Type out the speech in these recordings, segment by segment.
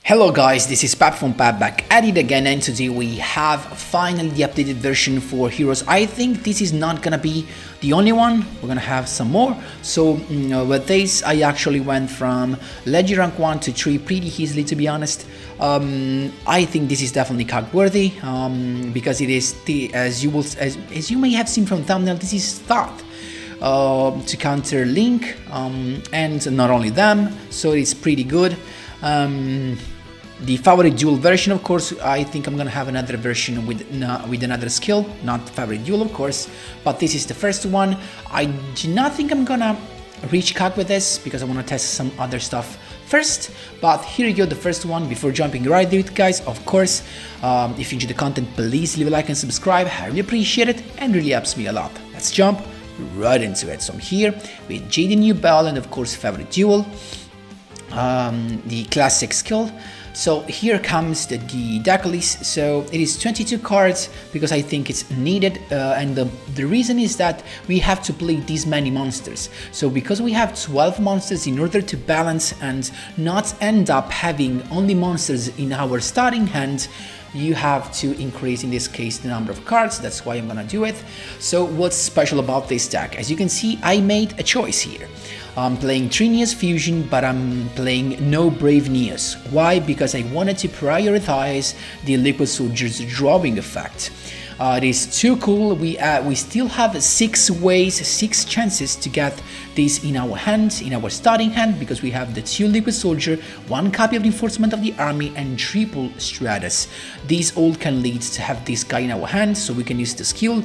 Hello guys, this is Pap from Pap back at it again, and today we have finally the updated version for heroes. I think this is not gonna be the only one, we're gonna have some more. So with this I actually went from Legend rank 1 to 3 pretty easily, to be honest. I think this is definitely KOG worthy, because it is, as you may have seen from thumbnail, this is thought to counter Link, and not only them, so it's pretty good. The favorite duel version, of course, I think I'm gonna have another version with another skill, not favorite duel, of course, but this is the first one. I do not think I'm gonna reach KOG with this because I want to test some other stuff first, but here you go, the first one. Before jumping right into it, guys, of course, if you enjoy the content, please leave a like and subscribe. I really appreciate it and really helps me a lot. Let's jump right into it. So I'm here with Duel and of course favorite duel, the classic skill. So here comes the deck list. So it is 22 cards because I think it's needed, and the reason is that we have to play these many monsters. So because we have 12 monsters, in order to balance and not end up having only monsters in our starting hand, you have to increase, in this case, the number of cards. That's why I'm gonna do it. So what's special about this deck? As you can see, I made a choice here. I'm playing 3 NEOS Fusion, but I'm playing no Brave NEOS. Why? Because I wanted to prioritize the Liquid Soldier's drawing effect. It is too cool. We still have 6 ways, 6 chances to get this in our hand, in our starting hand, because we have the 2 Liquid Soldier, 1 copy of Reinforcement of the Army, and triple Stratus. These all can lead to have this guy in our hand, so we can use the skill,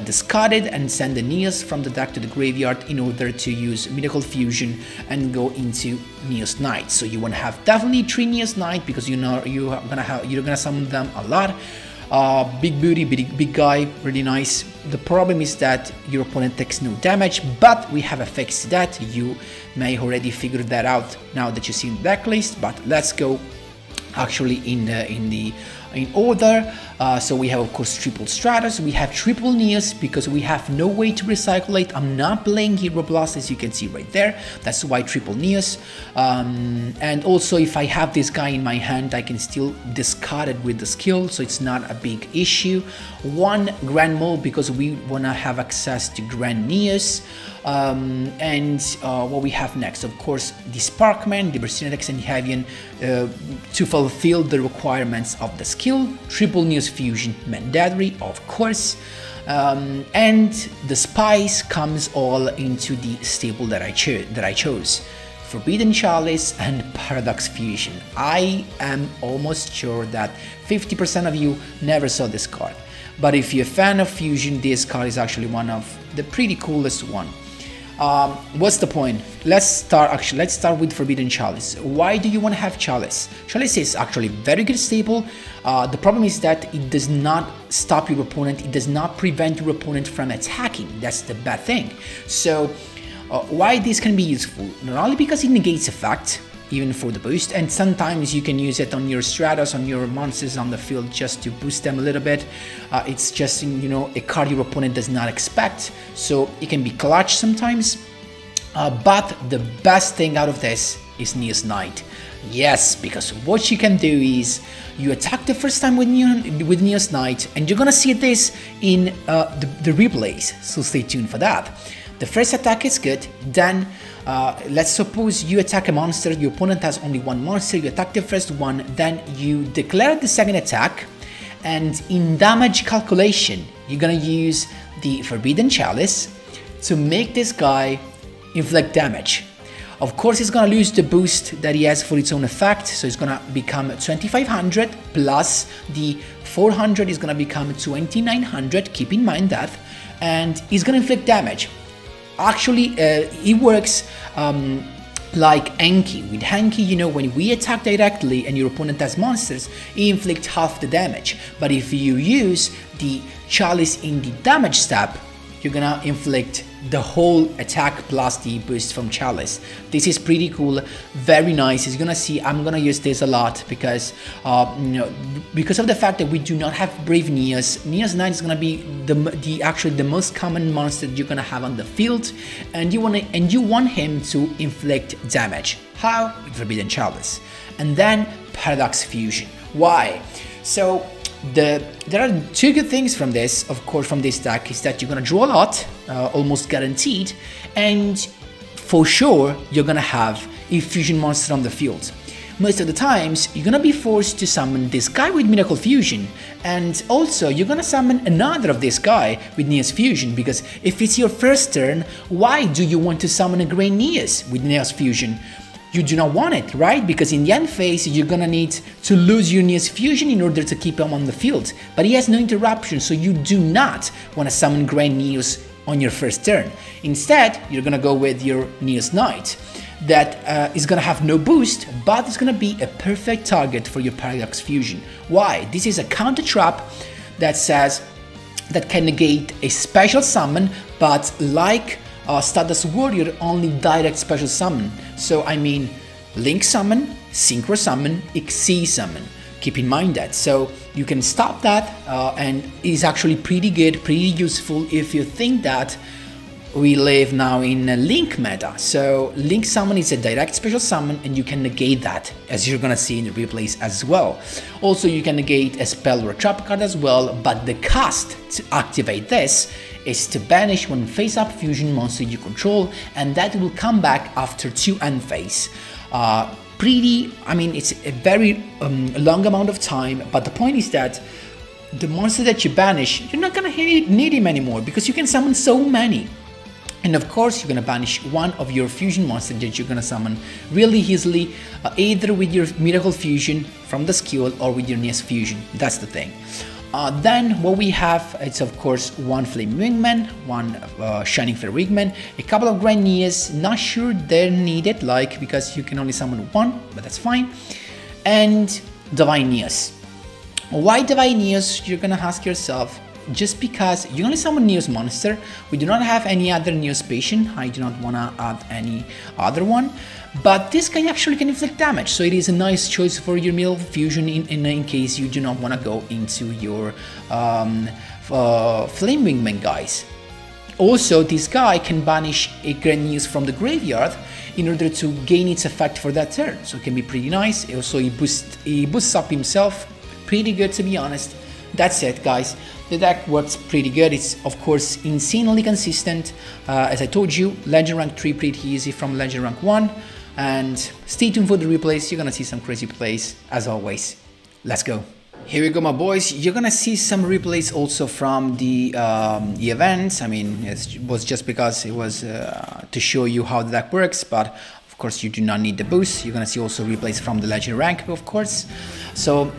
discard it, and send the NEOS from the deck to the graveyard in order to use Miracle Fusion and go into NEOS Knight. So you want to have definitely 3 NEOS Knight because you know you're gonna summon them a lot. Big booty, big guy, really nice. The problem is that your opponent takes no damage, but we have a fix to that. You may already figure that out now that you see the deck list, but let's go actually in order. So we have, of course, triple Stratus, we have triple NEOS because we have no way to recycle it. I'm not playing Hero Blast, as you can see right there. That's why triple NEOS. And also, if I have this guy in my hand, I can still discard it with the skill, so it's not a big issue. 1 Grand Mole because we want to have access to Grand NEOS. And what we have next, of course, the Sparkman, the Berserk and Heavian, to fulfill the requirements of the skill. Triple NEOS Fusion mandatory, of course, and the Spice comes all into the stable that I chose. Forbidden Chalice and Paradox Fusion. I am almost sure that 50% of you never saw this card, but if you're a fan of Fusion, this card is actually one of the pretty coolest one. What's the point? Let's start with Forbidden Chalice. Why do you want to have Chalice? Chalice is actually very good stable. The problem is that it does not stop your opponent, it does not prevent your opponent from attacking. That's the bad thing. So why this can be useful? Not only because it negates effect, even for the boost, and sometimes you can use it on your Stratos, on your monsters on the field, just to boost them a little bit. It's just, you know, a card your opponent does not expect, so it can be clutch sometimes. But the best thing out of this is NEOS Knight. Yes, because what you can do is you attack the first time with NEOS Knight, and you're gonna see this in the replays, so stay tuned for that. The first attack is good, then let's suppose you attack a monster, your opponent has only 1 monster, you attack the first one, then you declare the second attack, and in damage calculation, you're gonna use the Forbidden Chalice to make this guy inflict damage. Of course, he's gonna lose the boost that he has for its own effect, so it's gonna become 2500 plus the 400 is gonna become 2900, keep in mind that, and he's gonna inflict damage. Actually, it works like Enki. With Enki, you know, when we attack directly and your opponent has monsters, he inflicts half the damage. But if you use the Chalice in the damage step, you're gonna inflict the whole attack plus the boost from Chalice. This is pretty cool, very nice. As you're gonna see, I'm gonna use this a lot because you know, because of the fact that we do not have Brave NEOS. NEOS Knight is gonna be actually the most common monster that you're gonna have on the field, and you want him to inflict damage. How? With Forbidden Chalice. And then Paradox Fusion. Why? So there are two good things from this, of course, from this deck, is that you're gonna draw a lot, almost guaranteed, and for sure you're gonna have a fusion monster on the field. Most of the times you're gonna be forced to summon this guy with Miracle Fusion, and also you're gonna summon another of this guy with NEOS Fusion, because if it's your first turn, why do you want to summon a Grey NEOS with NEOS Fusion? You do not want it, right? Because in the end phase, you're gonna need to lose your NEOS Fusion in order to keep him on the field. But he has no interruption, so you do not want to summon Grey NEOS on your first turn. Instead, you're gonna go with your NEOS Knight that is gonna have no boost, but it's gonna be a perfect target for your Paradox Fusion. Why? This is a counter trap that says that can negate a special summon, but like Stardust Warrior, only direct special summon. So I mean Link Summon, Synchro Summon, Xyz Summon. Keep in mind that. So you can stop that, and it's actually pretty good, pretty useful if you think that we live now in a Link meta. So Link Summon is a direct special summon, and you can negate that, as you're gonna see in the replays as well. Also, you can negate a spell or a trap card as well, but the cost to activate this is to banish one face-up fusion monster you control, and that will come back after 2 end phase. I mean, it's a very long amount of time, but the point is that the monster that you banish, you're not gonna need him anymore, because you can summon so many. And of course, you're gonna banish one of your fusion monsters that you're gonna summon really easily, either with your Miracle Fusion from the skill or with your NEOS Fusion. That's the thing. Then what we have, it's of course one Flame Wingman, one Shining Flare Wingman, a couple of Grand NEOS, not sure they're needed, like, because you can only summon one, but that's fine, and Divine NEOS. Why Divine NEOS, you're gonna ask yourself? Just because you only summon NEOS monster, we do not have any other NEOS patient, I do not wanna add any other one, but this guy actually can inflict damage, so it is a nice choice for your Miracle Fusion in case you do not wanna go into your Flame Wingman guys. Also, this guy can banish a Grand NEOS from the graveyard in order to gain its effect for that turn, so it can be pretty nice. Also, he boosts up himself, pretty good to be honest. That's it, guys. The deck works pretty good. It's of course insanely consistent. As I told you, Legend Rank 3 pretty easy from Legend Rank 1. And stay tuned for the replays. You're gonna see some crazy plays as always. Let's go. Here we go, my boys. You're gonna see some replays also from the events. I mean, it was just because it was to show you how the deck works, but of course you do not need the boost. You're gonna see also replays from the Legend Rank, of course. So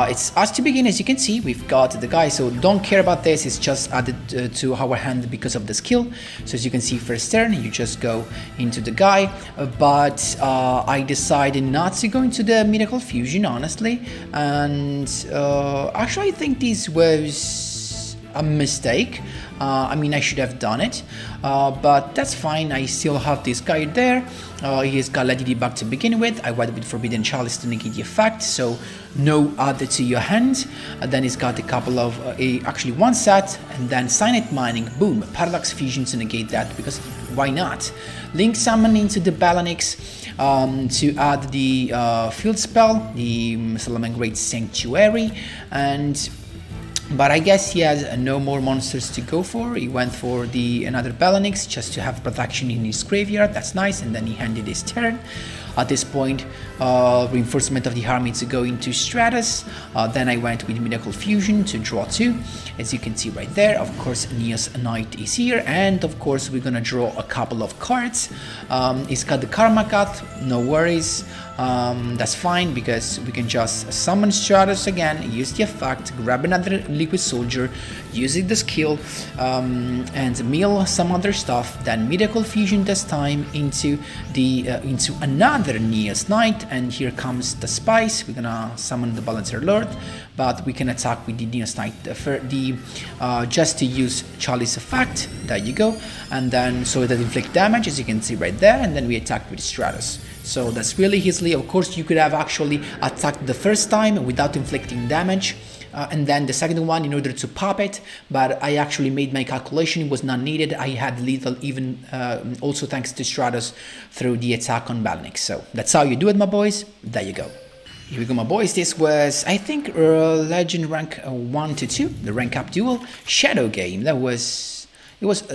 it's us to begin. As you can see, we've got the guy, so don't care about this. It's just added to our hand because of the skill. So as you can see, first turn you just go into the guy, but I decided not to go into the Miracle Fusion, honestly, and actually I think this was a mistake. I mean, I should have done it, but that's fine. I still have this guy there. He's got Lady Debug to begin with. I went with Forbidden Chalice to negate the effect, so no added to your hand. Then he's got a couple of, actually one set, and then Cyanide Mining, boom, Paradox Fusion to negate that, because why not? Link Summon into the BANLIST to add the field spell, the Salamangreat Sanctuary, but I guess he has no more monsters to go for. He went for another BANLIST just to have protection in his graveyard. That's nice, and then he ended his turn. At this point, reinforcement of the army to go into Stratus. Then I went with Miracle Fusion to draw 2. As you can see right there, of course, NEOS Knight is here, and of course we're gonna draw a couple of cards. He's got the Karma Cut, no worries. That's fine, because we can just summon Stratus again, use the effect, grab another Liquid Soldier, using the skill, and mill some other stuff. Then Miracle Fusion this time into another NEOS Knight, and here comes the Spice. We're gonna summon the Balancer Lord, but we can attack with the NEOS Knight just to use Chalice effect. There you go, and then so that inflict damage, as you can see right there, and then we attack with Stratus. So that's really easily. Of course, you could have actually attacked the first time without inflicting damage, and then the second one in order to pop it, but I actually made my calculation, it was not needed. I had lethal even also thanks to Stratus through the attack on BANLIST. So that's how you do it, my boys. There you go. Here we go, my boys. This was, I think, Legend rank 1 to 2, the rank up duel shadow game. It was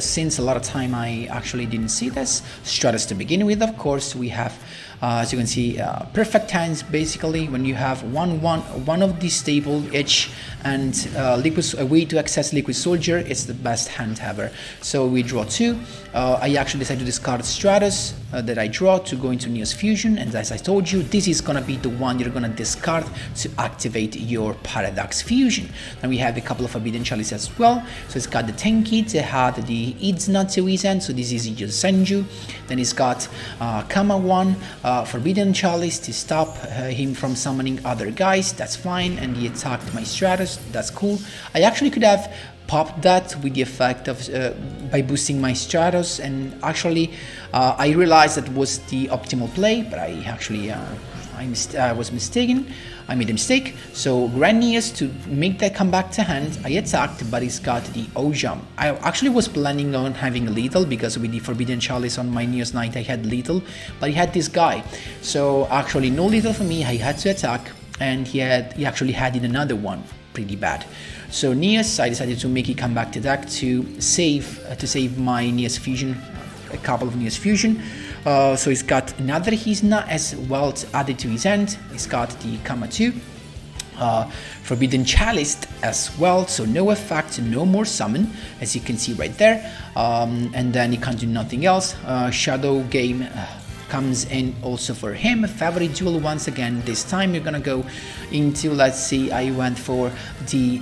since a lot of time I actually didn't see this. Stratus to begin with, of course. We have, as you can see, perfect hands basically. When you have one of these stable each and a way to access Liquid Soldier, it's the best hand ever. So we draw 2. I actually decided to discard Stratus that I draw to go into NEOS Fusion, and as I told you, this is gonna be the one you're gonna discard to activate your Paradox Fusion. Then we have a couple of Forbidden Chalice as well. So it's got the Tenki, it had the Idzna to his end, so this is Senju. Then it's got Kama 1, Forbidden Chalice to stop him from summoning other guys, that's fine, and he attacked my Stratus, that's cool. I actually could have popped that with the effect of by boosting my Stratus, and actually I realized that was the optimal play, but I actually I was mistaken. I made a mistake. So Grand NEOS, to make that come back to hand, I attacked, but it's got the O-Jump. I actually was planning on having lethal, because with the Forbidden Chalice on my NEOS Knight I had lethal, but he had this guy. So actually no lethal for me, I had to attack, and he actually had in another one, pretty bad. So NEOS, I decided to make it come back to deck to save my NEOS Fusion, a couple of NEOS Fusion. So he's got another Hizna as well added to his end. He's got the Kama 2, Forbidden Chalice as well, so no effect, no more summon, as you can see right there. And then he can't do nothing else. Shadow Game comes in also for him. Favorite duel once again. This time you're gonna go into, let's see, I went for the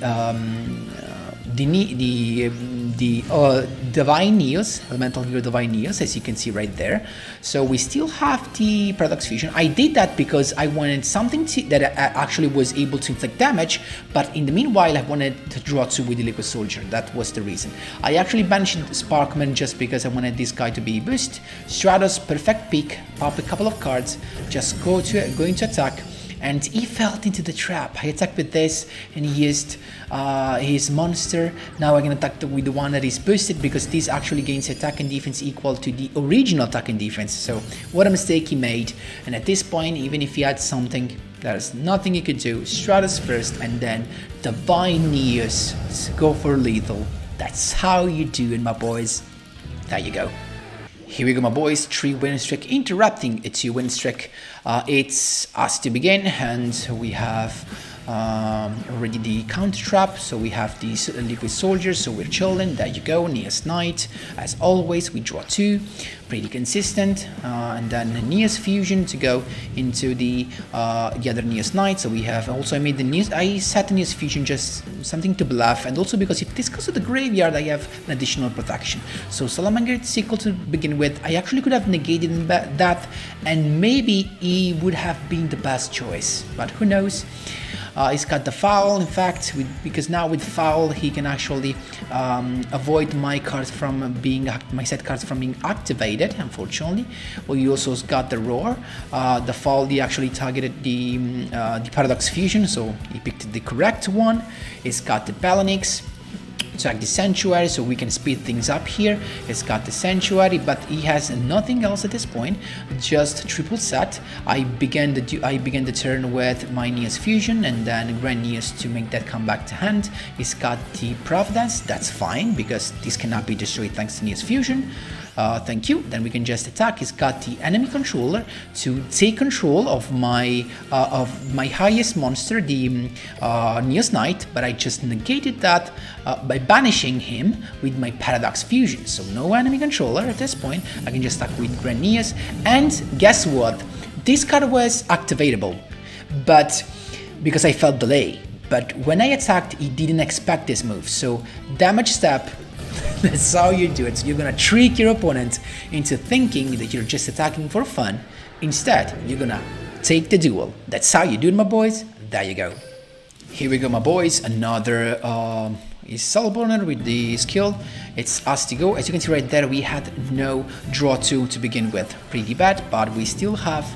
Divine NEOS, Elemental Hero Divine NEOS, as you can see right there. So we still have the Paradox Fusion. I did that because I wanted something that actually was able to inflict damage, but in the meanwhile I wanted to draw 2 with the Liquid Soldier. That was the reason. I actually banished Sparkman just because I wanted this guy to be boost. Stratos, perfect pick, pop a couple of cards, just going to attack. And he fell into the trap. I attacked with this, and he used his monster. Now I can attack with the one that is boosted, because this actually gains attack and defense equal to the original attack and defense. So what a mistake he made. And at this point, even if he had something, there's nothing he could do. Stratus first, and then Divine NEOS. Go for lethal. That's how you do it, my boys. There you go. Here we go, my boys, 3-win streak interrupting a 2-win streak. It's us to begin, and we have already the counter trap, so we have these Liquid Soldiers, so we're chilling. There you go, NEOS Knight. As always, we draw 2, pretty consistent, and then NEOS Fusion to go into the other NEOS Knight. So we have also, I set the NEOS Fusion just something to bluff, and also because if this goes to the graveyard, I have an additional protection. So Salamander Sickle to begin with, I actually could have negated that, and maybe he would have been the best choice, but who knows. He's got the Foul, in fact, because now with Foul he can actually avoid my cards from being, my set cards from being activated, unfortunately. Well, he also got the Roar. The Foul, he actually targeted the Paradox Fusion, so he picked the correct one. He's got the BANLIST. Attack the Sanctuary, so we can speed things up here. It's got the Sanctuary, but he has nothing else at this point, just triple set. I began the turn with my NEOS Fusion, and then Grand NEOS to make that come back to hand. He's got the Providence, that's fine, because this cannot be destroyed thanks to NEOS Fusion. Thank you. Then we can just attack. He's got the enemy controller to take control of my highest monster, the NEOS Knight, but I just negated that by banishing him with my Paradox Fusion. So no enemy controller at this point. I can just attack with Grand NEOS, and guess what? This card was activatable, but because I felt delay. But when I attacked, he didn't expect this move. So damage step. That's how you do it. So you're gonna trick your opponent into thinking that you're just attacking for fun. Instead, you're gonna take the duel. That's how you do it, my boys. There you go. Here we go, my boys. Another is Soulburner with the skill. It's us to go. As you can see right there, we had no draw 2 to begin with. Pretty bad, but we still have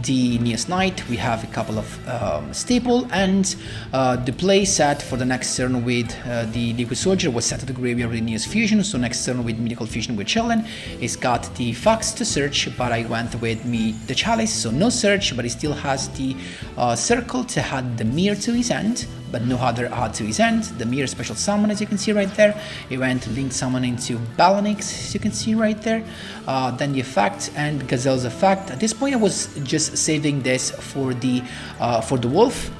the NEOS Knight, we have a couple of staple, and the play set for the next turn with the Liquid Soldier was set to the graveyard with NEOS Fusion. So next turn with Mythical Fusion with Chillin, it's got the Fox to search, but I went with the Chalice, so no search, but he still has the Circle to add the Mirror to his hand, but no other add to his hand. The Mirror special summon, as you can see right there. He went linked summon into BANLIST, as you can see right there. Then the effect and Gazelle's effect. At this point I was just saving this for the Wolf.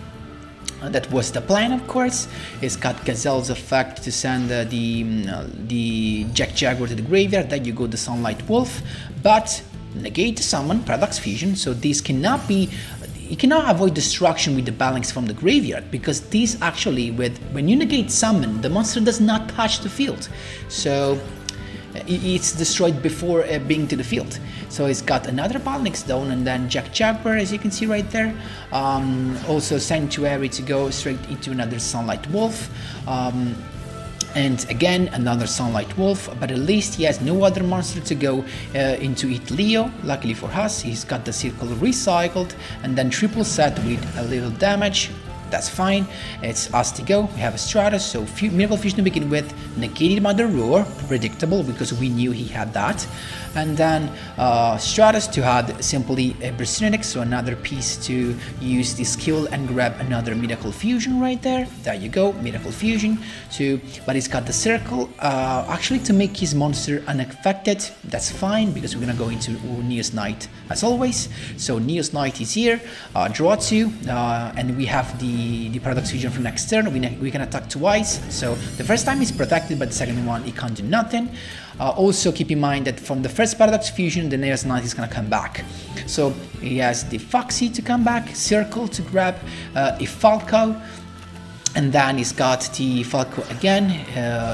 That was the plan, of course. It's got Gazelle's effect to send the Jack Jaguar to the graveyard. Then you go the Sunlight Wolf, but negate the summon, Paradox Fusion, so this cannot be, you cannot avoid destruction with the BANLIST from the graveyard, because this actually, when you negate summon, the monster does not touch the field, so it's destroyed before being to the field. So it's got another BANLIST down, and then Jack Jaguar, as you can see right there. Also Sanctuary to go straight into another Sunlight Wolf. And again another Sunlight Wolf, but at least he has no other monster to go into it Leo. Luckily for us, he's got the Circle recycled, and then triple set with a little damage. That's fine, it's us to go. We have a Stratus, so Miracle Fusion to begin with, negated Mother Roar, predictable because we knew he had that. And then Stratus to add simply a Berserk, so another piece to use the skill and grab another Miracle Fusion right there. There you go, Miracle Fusion. But he's got the Circle, actually to make his monster unaffected. That's fine, because we're gonna go into NEOS Knight as always. So NEOS Knight is here, draw 2, and we have the Paradox Fusion for next turn. We can attack twice, so the first time he's protected, but the second one he can't do nothing. Also keep in mind that from the first Paradox Fusion, the NEOS Knight is gonna come back. So he has the Foxy to come back, Circle to grab a Falco, and then he's got the Falco again,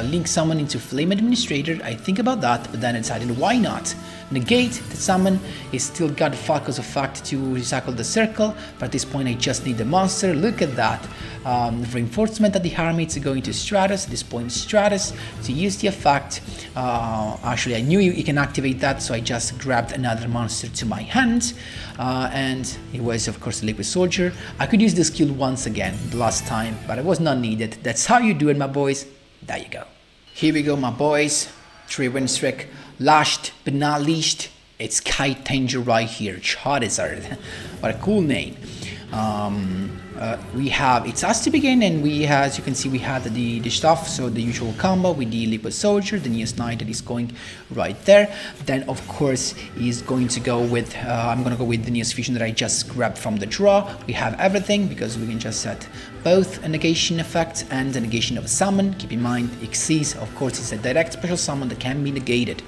link summon into Flame Administrator. I think about that, but then I decided why not? Negate the summon. He's still got Falco's effect to recycle the Circle, but at this point I just need the monster. Look at that. Reinforcement at the army to go into Stratus. At this point Stratus to use the effect. Actually I knew you can activate that, so I just grabbed another monster to my hand, and it was of course the Liquid Soldier. I could use the skill once again the last time, but it was not needed. That's how you do it, my boys. There you go. Here we go, my boys. 3-win streak. Lashed but not leashed. It's Kite Tanger right here. Charizard. What a cool name. We have it's us to begin, and as you can see, we had the stuff, so the usual combo with the Liquid Soldier, the NEOS Knight that is going right there. Then of course he's going to go with I'm gonna go with the NEOS Fusion that I just grabbed from the draw. We have everything because we can just set both a negation effect and a negation of a summon. Keep in mind Xyz, of course, is a direct special summon that can be negated.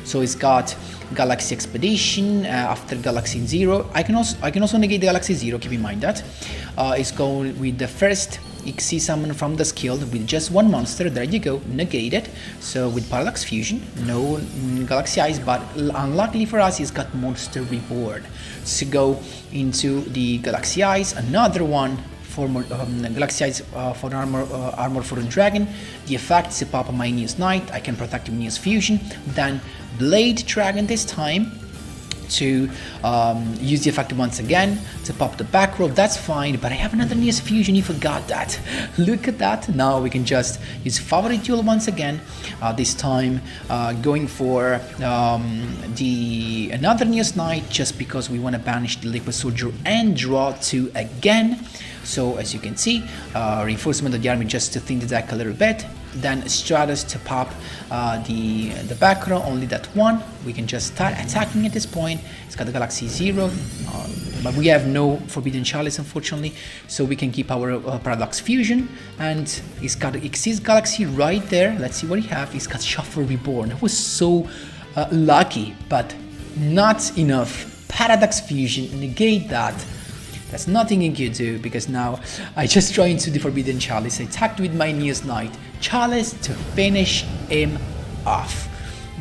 So it's got Galaxy Expedition after Galaxy Zero. I can also negate the Galaxy Zero. Keep in mind that. It's going with the first Xyz summon from the skill with just one monster. There you go, negated. So with Paradox Fusion, no Galaxy Eyes, but unluckily for us, he's got Monster Reward to go into the Galaxy Eyes. Another one for Galaxy Eyes for armor for a dragon. The effect is to pop on my NEOS Knight. I can protect him NEOS Fusion. Then Blade Dragon this time to use the effect once again to pop the back row. That's fine, but I have another NEOS Fusion. You forgot that. Look at that. Now we can just use Favorite Duel once again. This time going for another NEOS Knight, just because we want to banish the Liquid Soldier and draw 2 again. So as you can see, reinforcement of the army just to thin the deck a little bit. Then Stratus to pop the back row, only that one. We can just start attacking at this point. It's got the Galaxy Zero, but we have no Forbidden Chalice unfortunately, so we can keep our Paradox Fusion. And he's got Xyz Galaxy right there. Let's see what he have. He's got Shuffle Reborn. I was so lucky, but not enough. Paradox Fusion, negate that. There's nothing you can do, because now I just draw into the Forbidden Chalice, attacked with my NEOS Knight, Chalice to finish him off.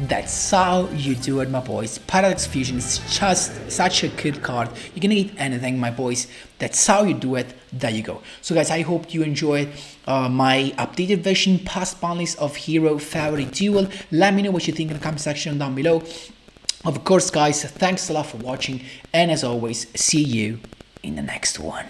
That's how you do it, my boys. Paradox Fusion is just such a good card. You can eat anything, my boys. That's how you do it. There you go. So guys, I hope you enjoyed my updated version past BANLIST of Hero Favorite Duel. Let me know what you think in the comment section down below. Of course, guys, thanks a lot for watching, and as always, see you in the next one.